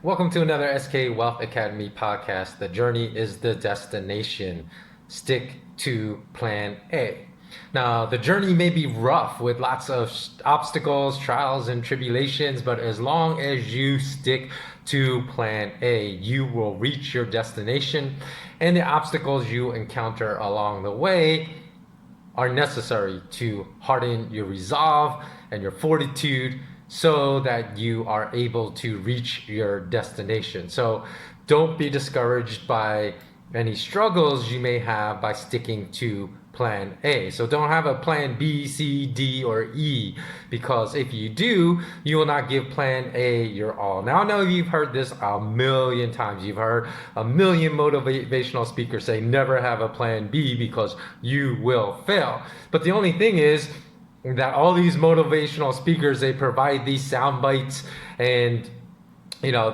Welcome to another SK Wealth Academy podcast. The journey is the destination. Stick to plan A. Now, the journey may be rough with lots of obstacles, trials, and tribulations, but as long as you stick to plan A, you will reach your destination, and the obstacles you encounter along the way are necessary to harden your resolve and your fortitude so that you are able to reach your destination. So don't be discouraged by any struggles you may have by sticking to plan A. So don't have a plan B, C, D, or E, because if you do, you will not give plan A your all. Now, I know you've heard this a million times. You've heard a million motivational speakers say never have a plan B because you will fail. But the only thing is that all these motivational speakers, they provide these sound bites and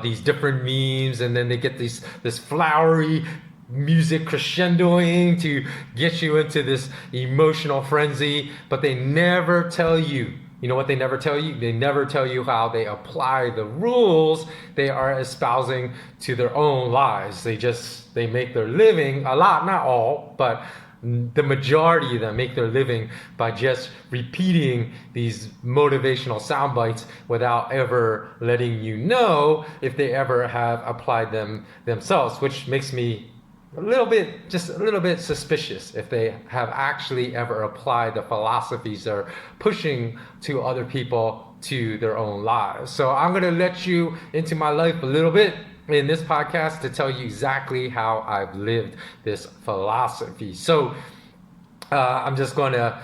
these different memes, and then they get this flowery music crescendoing to get you into this emotional frenzy, but they never tell you. You know what they never tell you? They never tell you how they apply the rules they are espousing to their own lives. They make their living, a lot, not all, but the majority of them make their living by just repeating these motivational sound bites without ever letting you know if they ever have applied them themselves, which makes me just a little bit suspicious if they have actually ever applied the philosophies they're pushing to other people to their own lives. So I'm going to let you into my life a little bit in this podcast to tell you exactly how I've lived this philosophy. So I'm just going to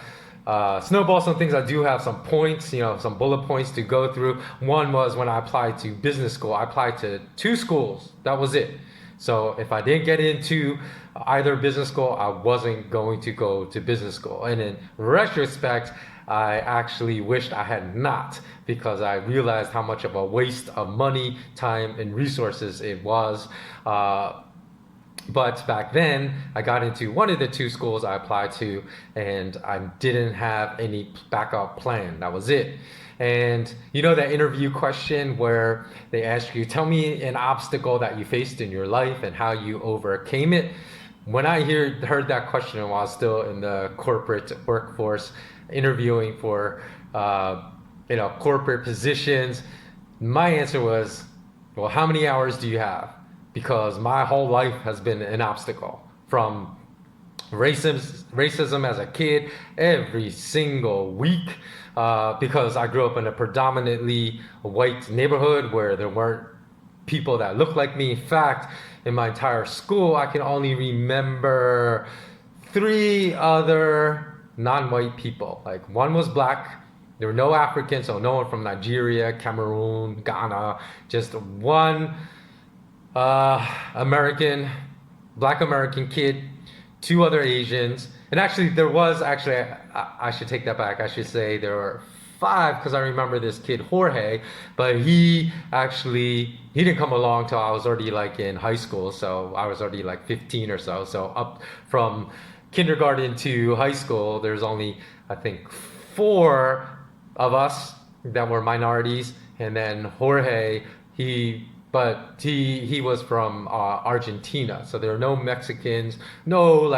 snowball some things. I do have some points, some bullet points to go through. One was when I applied to business school. I applied to 2 schools. That was it. So if I didn't get into either business school, I wasn't going to go to business school. And in retrospect, I actually wished I had not, because I realized how much of a waste of money, time, and resources it was. But back then, I got into one of the 2 schools I applied to, and I didn't have any backup plan. That was it. And that interview question where they ask you, tell me an obstacle that you faced in your life and how you overcame it. When I heard that question while I was still in the corporate workforce, interviewing for corporate positions, my answer was, well, how many hours do you have? Because my whole life has been an obstacle, from racism as a kid every single week, because I grew up in a predominantly white neighborhood where there weren't people that looked like me. In fact, in my entire school, I can only remember 3 other non-white people. Like, one was black. There were no Africans, so no one from Nigeria, Cameroon, Ghana. Just one black American kid, 2 other Asians. And actually, I should take that back. I should say there were 5, because I remember this kid, Jorge, but he didn't come along till I was already in high school. So I was already 15 or so. So up from kindergarten to high school, there's only, I think, 4 of us that were minorities. And then Jorge, he was from Argentina, so there were no Mexicans, no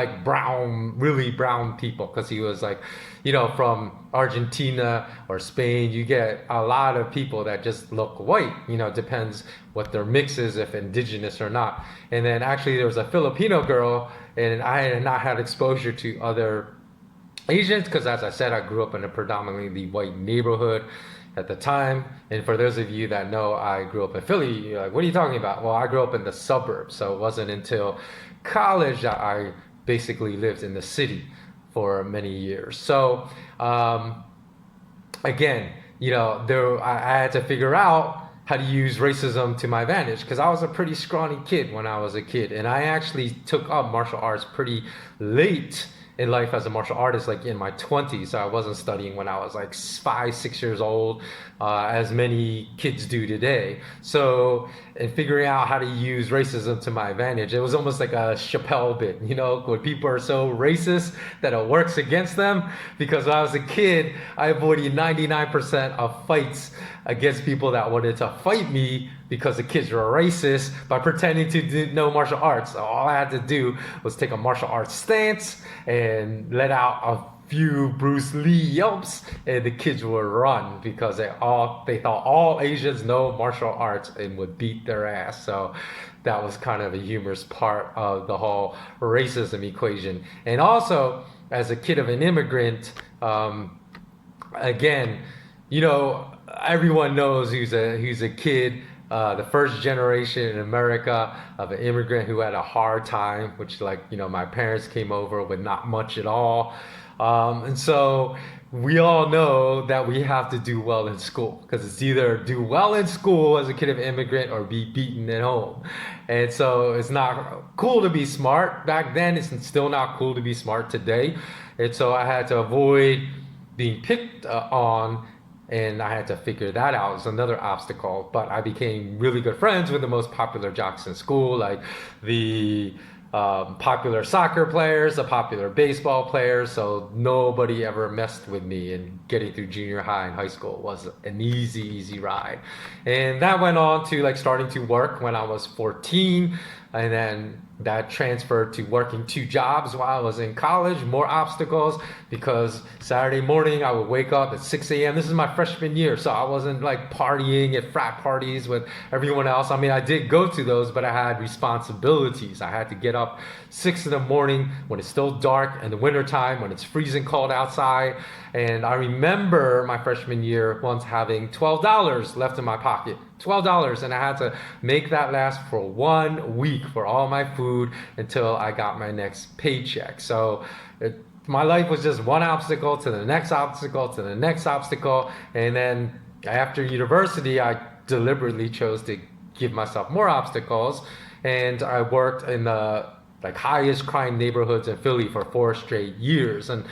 really brown people, because he was from Argentina or Spain. You get a lot of people that just look white, depends what their mix is, if indigenous or not. And then actually there was a Filipino girl, and I had not had exposure to other Asians, because as I said, I grew up in a predominantly white neighborhood at the time. And for those of you that know, I grew up in Philly. You're like, what are you talking about? Well, I grew up in the suburbs, so it wasn't until college that I basically lived in the city for many years. So again, I had to figure out how to use racism to my advantage, because I was a pretty scrawny kid when I was a kid, and I actually took up martial arts pretty late in life as a martial artist, in my 20s. So I wasn't studying when I was 5, 6 years old, as many kids do today. So in figuring out how to use racism to my advantage, it was almost like a Chappelle bit, when people are so racist that it works against them. Because when I was a kid, I avoided 99% of fights against people that wanted to fight me because the kids were racist by pretending to know martial arts. So all I had to do was take a martial arts stance and let out a few Bruce Lee yelps, and the kids would run because they thought all Asians know martial arts and would beat their ass. So that was kind of a humorous part of the whole racism equation. And also, as a kid of an immigrant, again, everyone knows who's a kid, the first generation in America of an immigrant who had a hard time, which my parents came over with not much at all. And so we all know that we have to do well in school, because it's either do well in school as a kid of an immigrant or be beaten at home. And so it's not cool to be smart. Back then, it's still not cool to be smart today. And so I had to avoid being picked on, and I had to figure that out. It's another obstacle. But I became really good friends with the most popular jocks in school, like the popular soccer players, the popular baseball players. So nobody ever messed with me, and getting through junior high and high school was an easy ride. And that went on to starting to work when I was 14, and then that transferred to working 2 jobs while I was in college. More obstacles, because Saturday morning I would wake up at 6 a.m. This is my freshman year, so I wasn't partying at frat parties with everyone else. I mean, I did go to those, but I had responsibilities. I had to get up 6 in the morning when it's still dark, in the wintertime when it's freezing cold outside. And I remember my freshman year once having $12 left in my pocket. $12, and I had to make that last for 1 week for all my food until I got my next paycheck. So my life was just one obstacle to the next obstacle to the next obstacle. And then after university, I deliberately chose to give myself more obstacles, and I worked in the highest crime neighborhoods in Philly for 4 straight years. And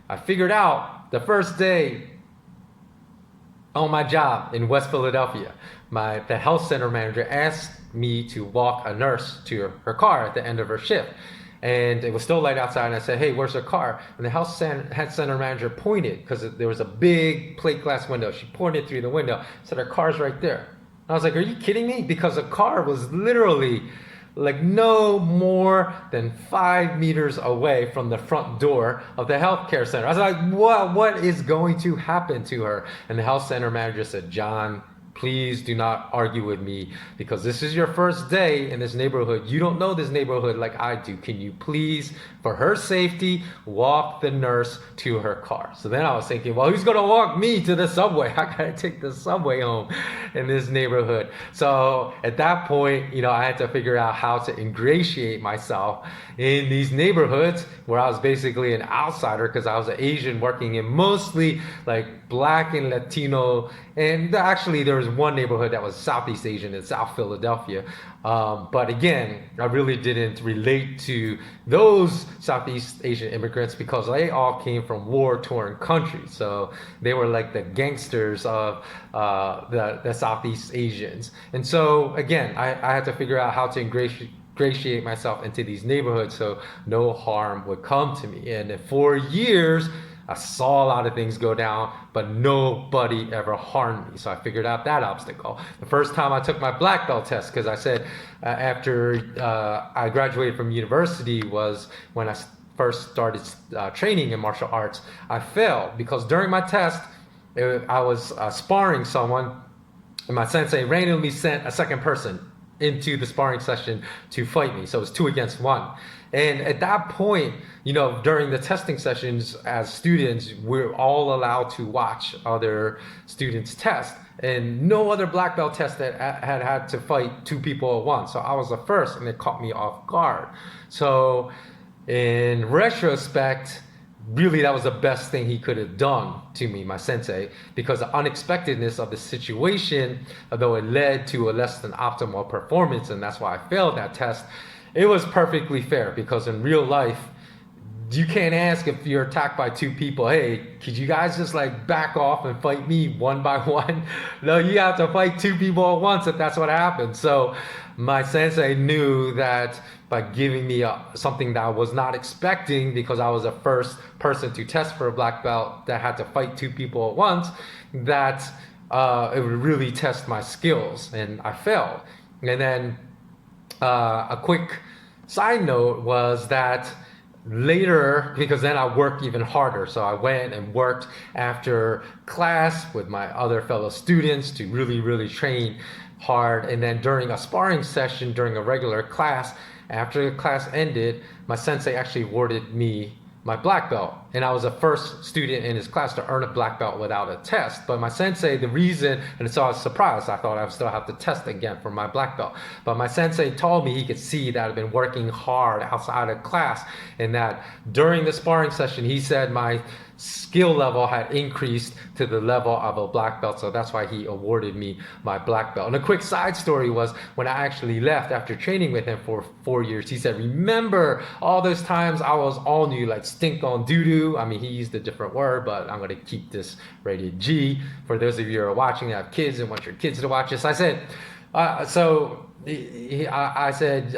I figured out the first day on my job in West Philadelphia, the health center manager asked me to walk a nurse to her car at the end of her shift. And it was still light outside, and I said, "Hey, where's her car?" And the health center manager pointed, because there was a big plate glass window. She pointed through the window, said, "Her car's right there." And I was like, "Are you kidding me?" Because the car was literally no more than 5 meters away from the front door of the healthcare center. I was like, what is going to happen to her? And the health center manager said, "John, please do not argue with me, because this is your first day in this neighborhood. You don't know this neighborhood like I do. Can you please, for her safety, walk the nurse to her car?" So then I was thinking, well, who's going to walk me to the subway? I got to take the subway home in this neighborhood. So at that point, I had to figure out how to ingratiate myself in these neighborhoods where I was basically an outsider, because I was an Asian working in mostly Black and Latino. And actually there was one neighborhood that was Southeast Asian in South Philadelphia. But again, I really didn't relate to those Southeast Asian immigrants, because they all came from war-torn countries. So they were the gangsters of the Southeast Asians. And so again, I had to figure out how to ingratiate myself into these neighborhoods so no harm would come to me. And in 4 years, I saw a lot of things go down, but nobody ever harmed me. So I figured out that obstacle. The first time I took my black belt test, because I said after I graduated from university, was when I first started training in martial arts. I failed because during my test, I was sparring someone, and my sensei randomly sent a second person into the sparring session to fight me. So it was 2 against 1. And at that point, during the testing sessions as students, we're all allowed to watch other students test. And no other black belt test that had to fight 2 people at once. So I was the first, and it caught me off guard. So in retrospect, really that was the best thing he could have done to me, my sensei, because the unexpectedness of the situation, although it led to a less than optimal performance, and that's why I failed that test, it was perfectly fair. Because in real life, you can't ask if you're attacked by 2 people, "Hey, could you guys just back off and fight me one by one?" No, you have to fight 2 people at once if that's what happens. So my sensei knew that by giving me something that I was not expecting, because I was the first person to test for a black belt that had to fight 2 people at once, that it would really test my skills, and I failed. And then a quick side note was that later, because then I worked even harder. So I went and worked after class with my other fellow students to really, really train hard. And then during a sparring session, during a regular class, after the class ended, my sensei actually awarded me my black belt. And I was the first student in his class to earn a black belt without a test. But my sensei, the reason, and so I was surprised, I thought I would still have to test again for my black belt. But my sensei told me he could see that I've been working hard outside of class, and that during the sparring session, he said my skill level had increased to the level of a black belt. So that's why he awarded me my black belt. And a quick side story was when I actually left after training with him for 4 years, he said, remember all those times I was on you like stink on doo-doo? I mean, he used a different word, but I'm going to keep this rated G. For those of you who are watching that have kids and want your kids to watch this, I said, I said,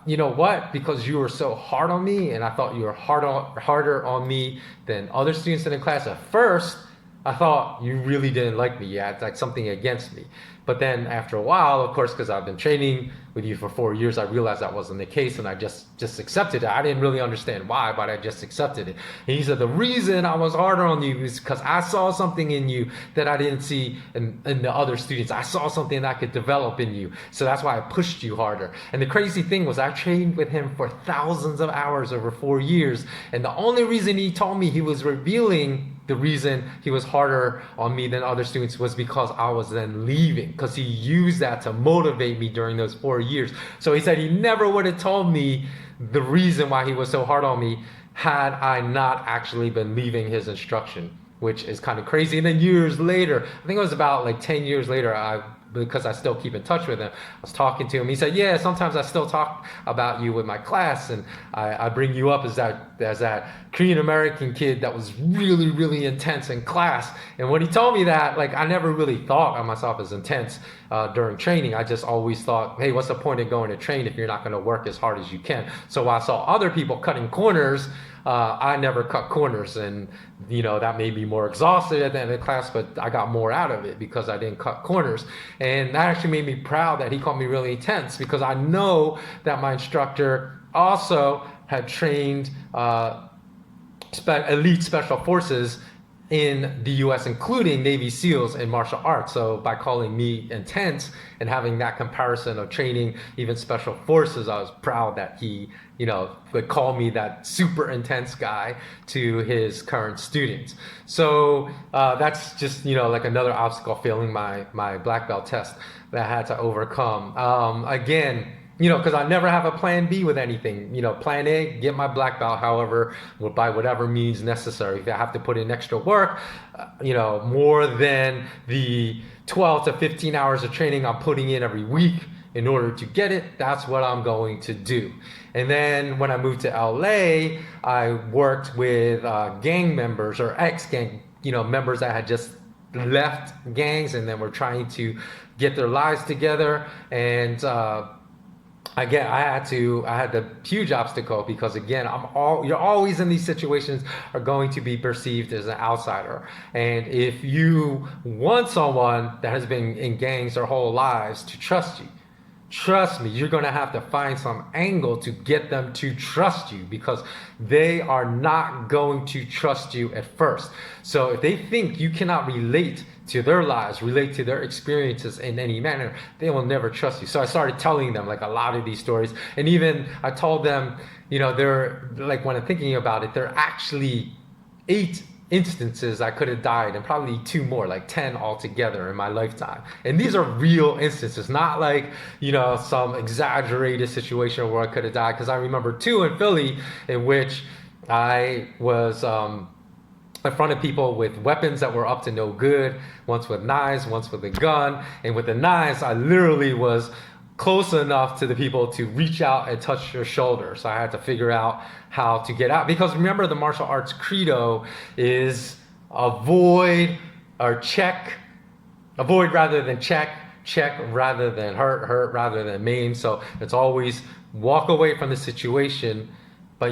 you know what? Because you were so hard on me, and I thought you were harder on me than other students in the class. At first, I thought you really didn't like me. You had like something against me. But then after a while, of course, because I've been training with you for 4 years, I realized that wasn't the case, and I just accepted it. I didn't really understand why, but I just accepted it. And he said, the reason I was harder on you is because I saw something in you that I didn't see in the other students. I saw something that could develop in you. So that's why I pushed you harder. And the crazy thing was I trained with him for thousands of hours over 4 years. And the only reason he told me he was revealing the reason he was harder on me than other students was because I was then leaving, because he used that to motivate me during those 4 years. So he said he never would have told me the reason why he was so hard on me had I not actually been leaving his instruction, which is kind of crazy. And then years later, I think it was about like 10 years later, because I still keep in touch with him, I was talking to him. He said, yeah, sometimes I still talk about you with my class, and I bring you up as that Korean American kid that was really, really intense in class. And when he told me that, like, I never really thought of myself as intense during training. I just always thought, hey, what's the point of going to train if you're not going to work as hard as you can? So while I saw other people cutting corners, I never cut corners, and that made me more exhausted at the end of the class, but I got more out of it because I didn't cut corners. And that actually made me proud that he called me really intense, because I know that my instructor also had trained elite special forces in the US, including Navy SEALs and martial arts. So by calling me intense and having that comparison of training even special forces, I was proud that he would call me that super intense guy to his current students. So that's just like another obstacle failing my black belt test that I had to overcome. Again, because I never have a plan B with anything. Plan A, get my black belt, however, by whatever means necessary. If I have to put in extra work, more than the 12 to 15 hours of training I'm putting in every week in order to get it, that's what I'm going to do. And then when I moved to LA, I worked with gang members or ex-gang, members that had just left gangs and then were trying to get their lives together. And again, I had the huge obstacle because, again, you're always in these situations are going to be perceived as an outsider. And if you want someone that has been in gangs their whole lives to trust you, trust me, you're going to have to find some angle to get them to trust you, because they are not going to trust you at first. So if they think you cannot relate to their lives, relate to their experiences in any manner, they will never trust you. So I started telling them like a lot of these stories. And even I told them, they're like, when I'm thinking about it, there are actually 8 instances I could have died, and probably 2 more, like 10 altogether in my lifetime. And these are real instances, not like, some exaggerated situation where I could have died. Because I remember 2 in Philly in which I was in front of people with weapons that were up to no good, once with knives, once with a gun. And with the knives, I literally was close enough to the people to reach out and touch your shoulder. So I had to figure out how to get out. Because remember, the martial arts credo is avoid or check, avoid rather than check, check rather than hurt, hurt rather than maim. So it's always walk away from the situation by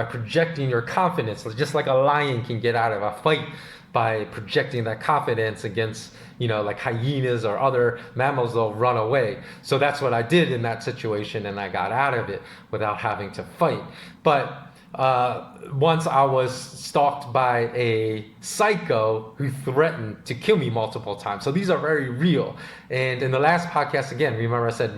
projecting your confidence, just like a lion can get out of a fight by projecting that confidence against, like hyenas or other mammals, they'll run away. So that's what I did in that situation, and I got out of it without having to fight. But once I was stalked by a psycho who threatened to kill me multiple times. So these are very real. And in the last podcast, again, remember I said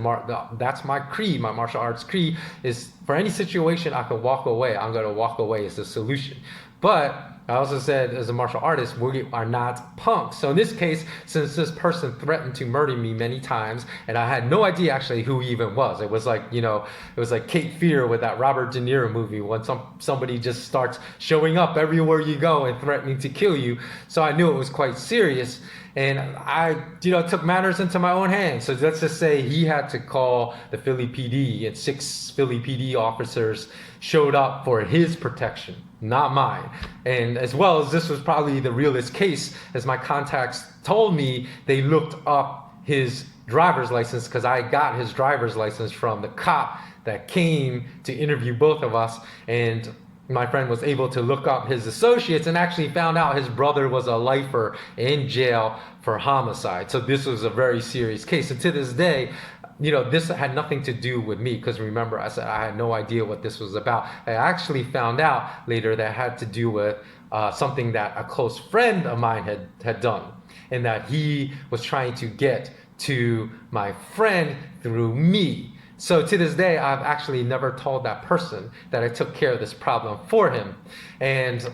that's my creed, my martial arts creed is for any situation I can walk away, I'm going to walk away as the solution. But I also said, as a martial artist, we are not punks. So in this case, since this person threatened to murder me many times, and I had no idea actually who he even was. It was like, it was like Cape Fear with that Robert De Niro movie when somebody just starts showing up everywhere you go and threatening to kill you. So I knew it was quite serious. And I, took matters into my own hands. So let's just say he had to call the Philly PD, and 6 Philly PD officers showed up for his protection, not mine. And as well as this was probably the realest case, as my contacts told me, they looked up his driver's license because I got his driver's license from the cop that came to interview both of us. And my friend was able to look up his associates and actually found out his brother was a lifer in jail for homicide. So this was a very serious case. And to this day, this had nothing to do with me, because remember I said I had no idea what this was about. I actually found out later that it had to do with something that a close friend of mine had done, and that he was trying to get to my friend through me. So to this day, I've actually never told that person that I took care of this problem for him. And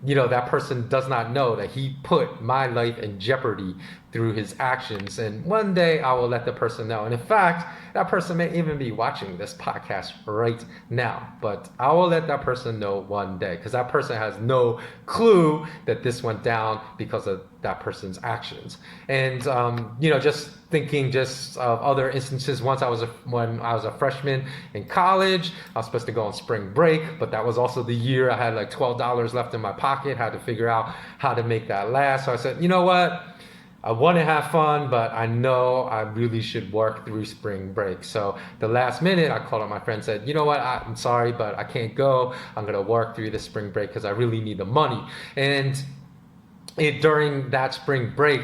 that person does not know that he put my life in jeopardy through his actions. And one day I will let the person know. And in fact, that person may even be watching this podcast right now. But I will let that person know one day, because that person has no clue that this went down because of that person's actions. And just thinking just of other instances. Once when I was a freshman in college, I was supposed to go on spring break, but that was also the year I had like $12 left in my pocket, had to figure out how to make that last. So I said, you know what? I want to have fun, but I know I really should work through spring break. So the last minute, I called up my friend and said, you know what, I'm sorry, but I can't go. I'm going to work through the spring break because I really need the money. And during that spring break,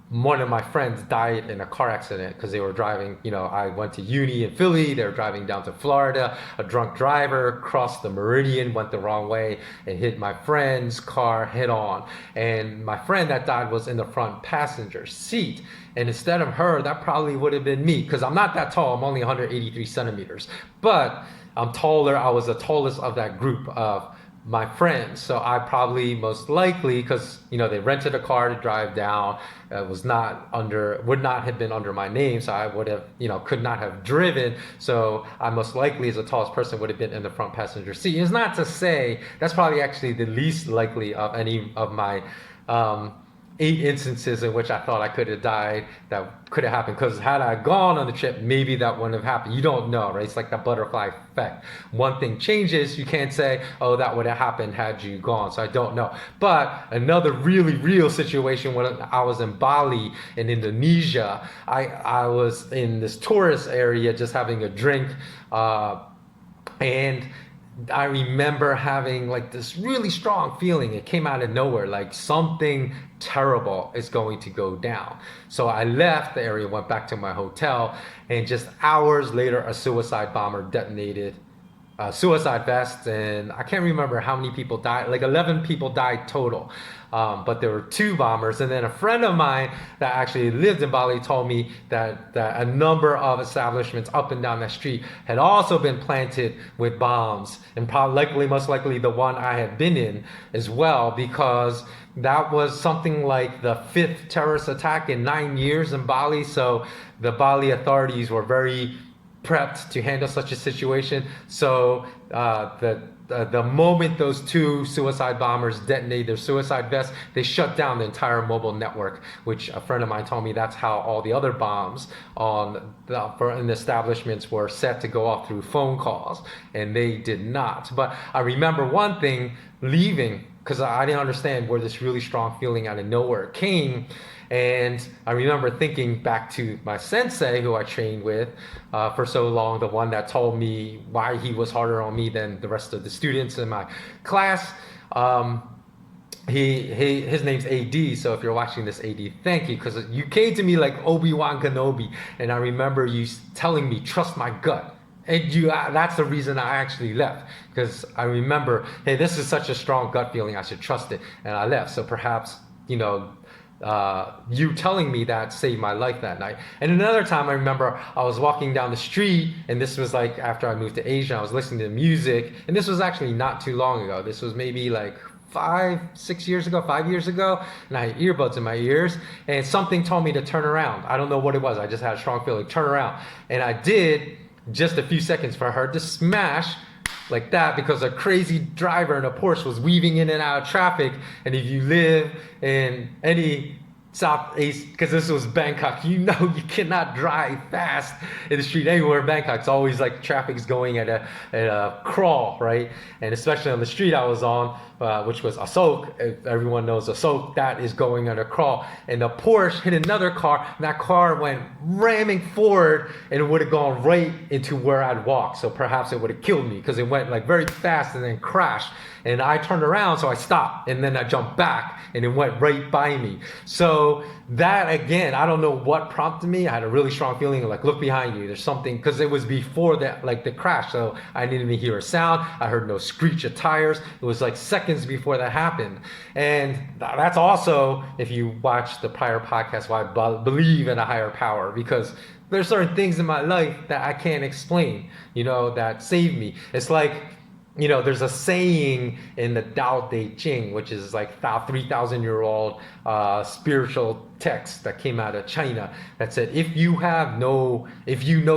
one of my friends died in a car accident because they were driving, I went to uni in Philly, they were driving down to Florida. A drunk driver crossed the Meridian, went the wrong way, and hit my friend's car head on. And my friend that died was in the front passenger seat. And instead of her, that probably would have been me, because I'm not that tall, I'm only 183 centimeters. But I'm taller, I was the tallest of that group of my friends. So I probably most likely, because they rented a car to drive down, would not have been under my name, so I would have could not have driven. So I most likely, as the tallest person, would have been in the front passenger seat. It's not to say that's probably actually the least likely of any of my 8 instances in which I thought I could have died that could have happened. Because had I gone on the trip, maybe that wouldn't have happened. You don't know, right? It's like the butterfly effect. One thing changes, you can't say, oh, that would have happened had you gone. So I don't know. But another really real situation when I was in Bali in Indonesia, I was in this tourist area just having a drink, and I remember having like this really strong feeling. It came out of nowhere, like something terrible is going to go down. So I left the area, went back to my hotel, and just hours later, a suicide bomber detonated a suicide vest, and I can't remember how many people died. Like 11 people died total. But there were 2 bombers, and then a friend of mine that actually lived in Bali told me that a number of establishments up and down the street had also been planted with bombs, and most likely the one I had been in as well, because that was something like the 5th terrorist attack in 9 years in Bali. So the Bali authorities were very prepped to handle such a situation. So the moment those 2 suicide bombers detonated their suicide vests, they shut down the entire mobile network, which a friend of mine told me that's how all the other bombs in the establishments were set to go off through phone calls, and they did not. But I remember one thing, leaving, because I didn't understand where this really strong feeling out of nowhere came. And I remember thinking back to my sensei, who I trained with for so long, the one that told me why he was harder on me than the rest of the students in my class. his name's AD. So if you're watching this, AD, thank you, because you came to me like Obi-Wan Kenobi, and I remember you telling me trust my gut. And that's the reason I actually left, because I remember, hey, this is such a strong gut feeling, I should trust it, and I left. So perhaps, you telling me that saved my life that night. And another time I remember I was walking down the street, and this was like after I moved to Asia. I was listening to music, and this was actually not too long ago. This was maybe like 5 years ago, and I had earbuds in my ears, and something told me to turn around. I don't know what it was. I just had a strong feeling, turn around. And I did, just a few seconds for her to smash like that, because a crazy driver in a Porsche was weaving in and out of traffic. And if you live in any Southeast, because this was Bangkok, you cannot drive fast in the street anywhere in Bangkok. It's always like traffic's going at a crawl, right? And especially on the street I was on, which was Asok. If everyone knows Asok, that is going at a crawl. And the Porsche hit another car, and that car went ramming forward, and it would have gone right into where I'd walked. So perhaps it would have killed me, because it went like very fast and then crashed. And I turned around, so I stopped, and then I jumped back, and it went right by me. So that, again, I don't know what prompted me. I had a really strong feeling of like, look behind you, there's something, because it was before that, like the crash. So I didn't even hear a sound. I heard no screech of tires. It was like seconds before that happened. And that's also, if you watch the prior podcast, why I believe in a higher power, because there's certain things in my life that I can't explain, that saved me. It's like, there's a saying in the Tao Te Ching, which is like 3,000-year-old spiritual text that came out of China, that said, if you know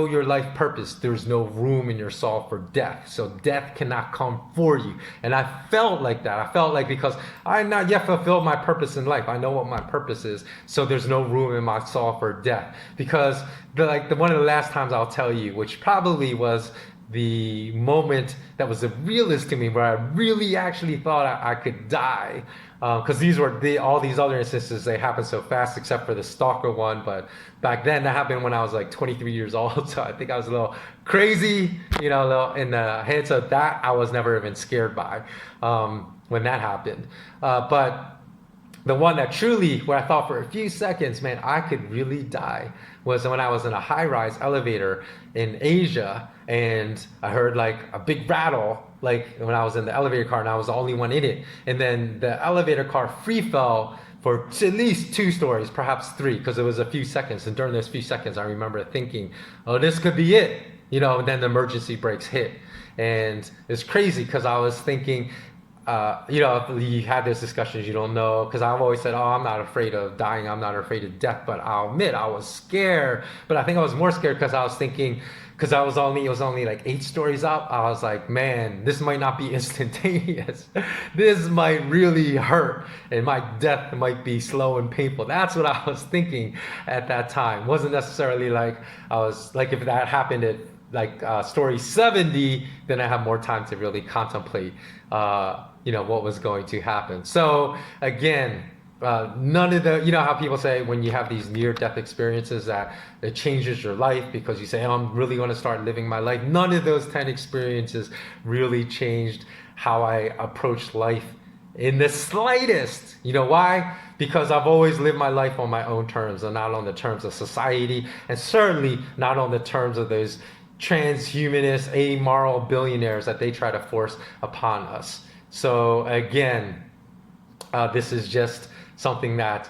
your life purpose, there's no room in your soul for death. So death cannot come for you. And I felt like that. I felt like, because I not yet fulfilled my purpose in life, I know what my purpose is, so there's no room in my soul for death. Because one of the last times I'll tell you, which probably was the moment that was the realest to me, where I really actually thought I could die, because all these other instances, they happened so fast, except for the stalker one. But back then, that happened when I was like 23 years old, so I think I was a little crazy, a little in the head. So that I was never even scared by when that happened. But the one that truly, where I thought for a few seconds, man, I could really die, was when I was in a high-rise elevator in Asia, and I heard like a big rattle, like when I was in the elevator car, and I was the only one in it. And then the elevator car free fell for at least 2 stories, perhaps 3, because it was a few seconds. And during those few seconds, I remember thinking, oh, this could be it, and then the emergency brakes hit. And it's crazy, because I was thinking, you had those discussions, you don't know, because I've always said, oh, I'm not afraid of dying, I'm not afraid of death. But I'll admit, I was scared. But I think I was more scared because I was thinking, because it was only like 8 stories up, I was like, man, this might not be instantaneous. This might really hurt, and my death might be slow and painful. That's what I was thinking at that time. It wasn't necessarily like I was like, if that happened at like story 70, then I have more time to really contemplate what was going to happen. So again, none of the, how people say when you have these near-death experiences that it changes your life, because you say, oh, I'm really going to start living my life. None of those 10 experiences really changed how I approached life in the slightest. You know why? Because I've always lived my life on my own terms, and not on the terms of society, and certainly not on the terms of those transhumanist, amoral billionaires that they try to force upon us. So again, this is just something that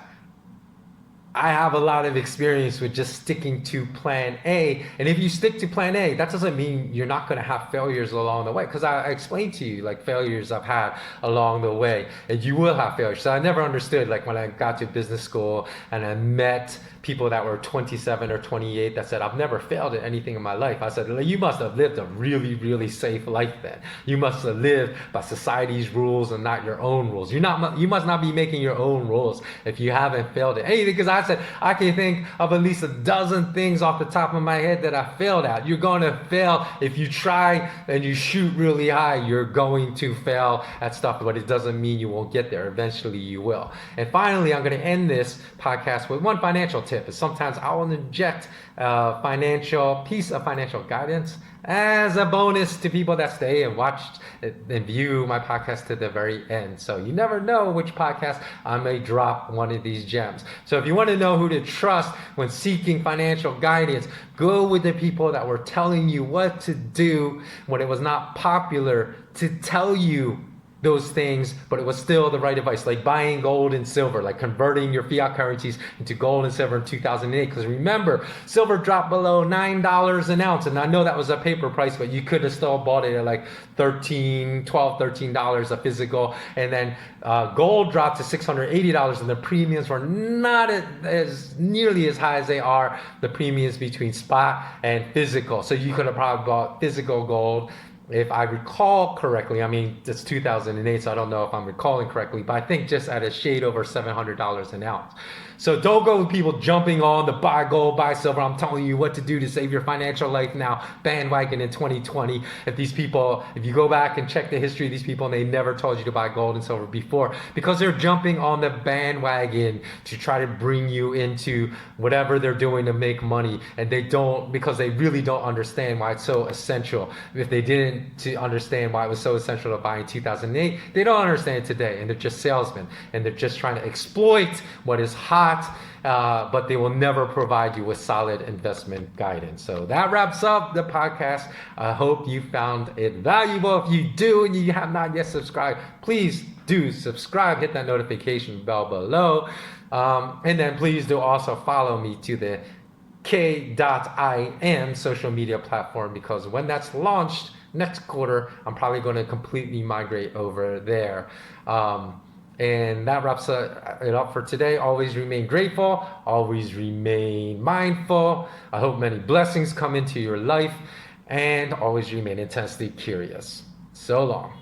I have a lot of experience with, just sticking to plan A. And if you stick to plan A, that doesn't mean you're not going to have failures along the way. Because I explained to you like failures I've had along the way, and you will have failures. So I never understood, like when I got to business school and I met people that were 27 or 28 that said, I've never failed at anything in my life. I said, you must have lived a really, really safe life then. You must have lived by society's rules and not your own rules. You must not be making your own rules if you haven't failed at anything. Because I I said, I can think of at least a dozen things off the top of my head that I failed at. You're going to fail if you try and you shoot really high. You're going to fail at stuff, but it doesn't mean you won't get there. Eventually you will. And finally, I'm going to end this podcast with one financial tip. Is sometimes I will inject a financial piece of financial guidance as a bonus to people that stay and watch and view my podcast to the very end. So you never know which podcast I may drop one of these gems. So if you want to know who to trust when seeking financial guidance, go with the people that were telling you what to do when it was not popular to tell you those things, but it was still the right advice, like buying gold and silver, like converting your fiat currencies into gold and silver in 2008. Because remember, silver dropped below $9 an ounce, and I know that was a paper price, but you could have still bought it at like $13 a physical. And then gold dropped to $680, and the premiums were not as nearly as high as they are the premiums between spot and physical. So you could have probably bought physical gold. If I recall correctly, I mean, it's 2008, so I don't know if I'm recalling correctly, but I think just at a shade over $700 an ounce. So don't go with people jumping on the buy gold, buy silver. I'm telling you what to do to save your financial life now, bandwagon in 2020. If you go back and check the history of these people, and they never told you to buy gold and silver before, because they're jumping on the bandwagon to try to bring you into whatever they're doing to make money. And they don't, because they really don't understand why it's so essential. If they didn't to understand why it was so essential to buy in 2008, they don't understand it today. And they're just salesmen, and they're just trying to exploit what is hot, but they will never provide you with solid investment guidance. So that wraps up the podcast. I hope you found it valuable. If you do and you have not yet subscribed, please do subscribe, hit that notification bell below. And then please do also follow me to the K.IM social media platform, because when that's launched next quarter, I'm probably going to completely migrate over there. And that wraps it up for today. Always remain grateful. Always remain mindful. I hope many blessings come into your life. And always remain intensely curious. So long.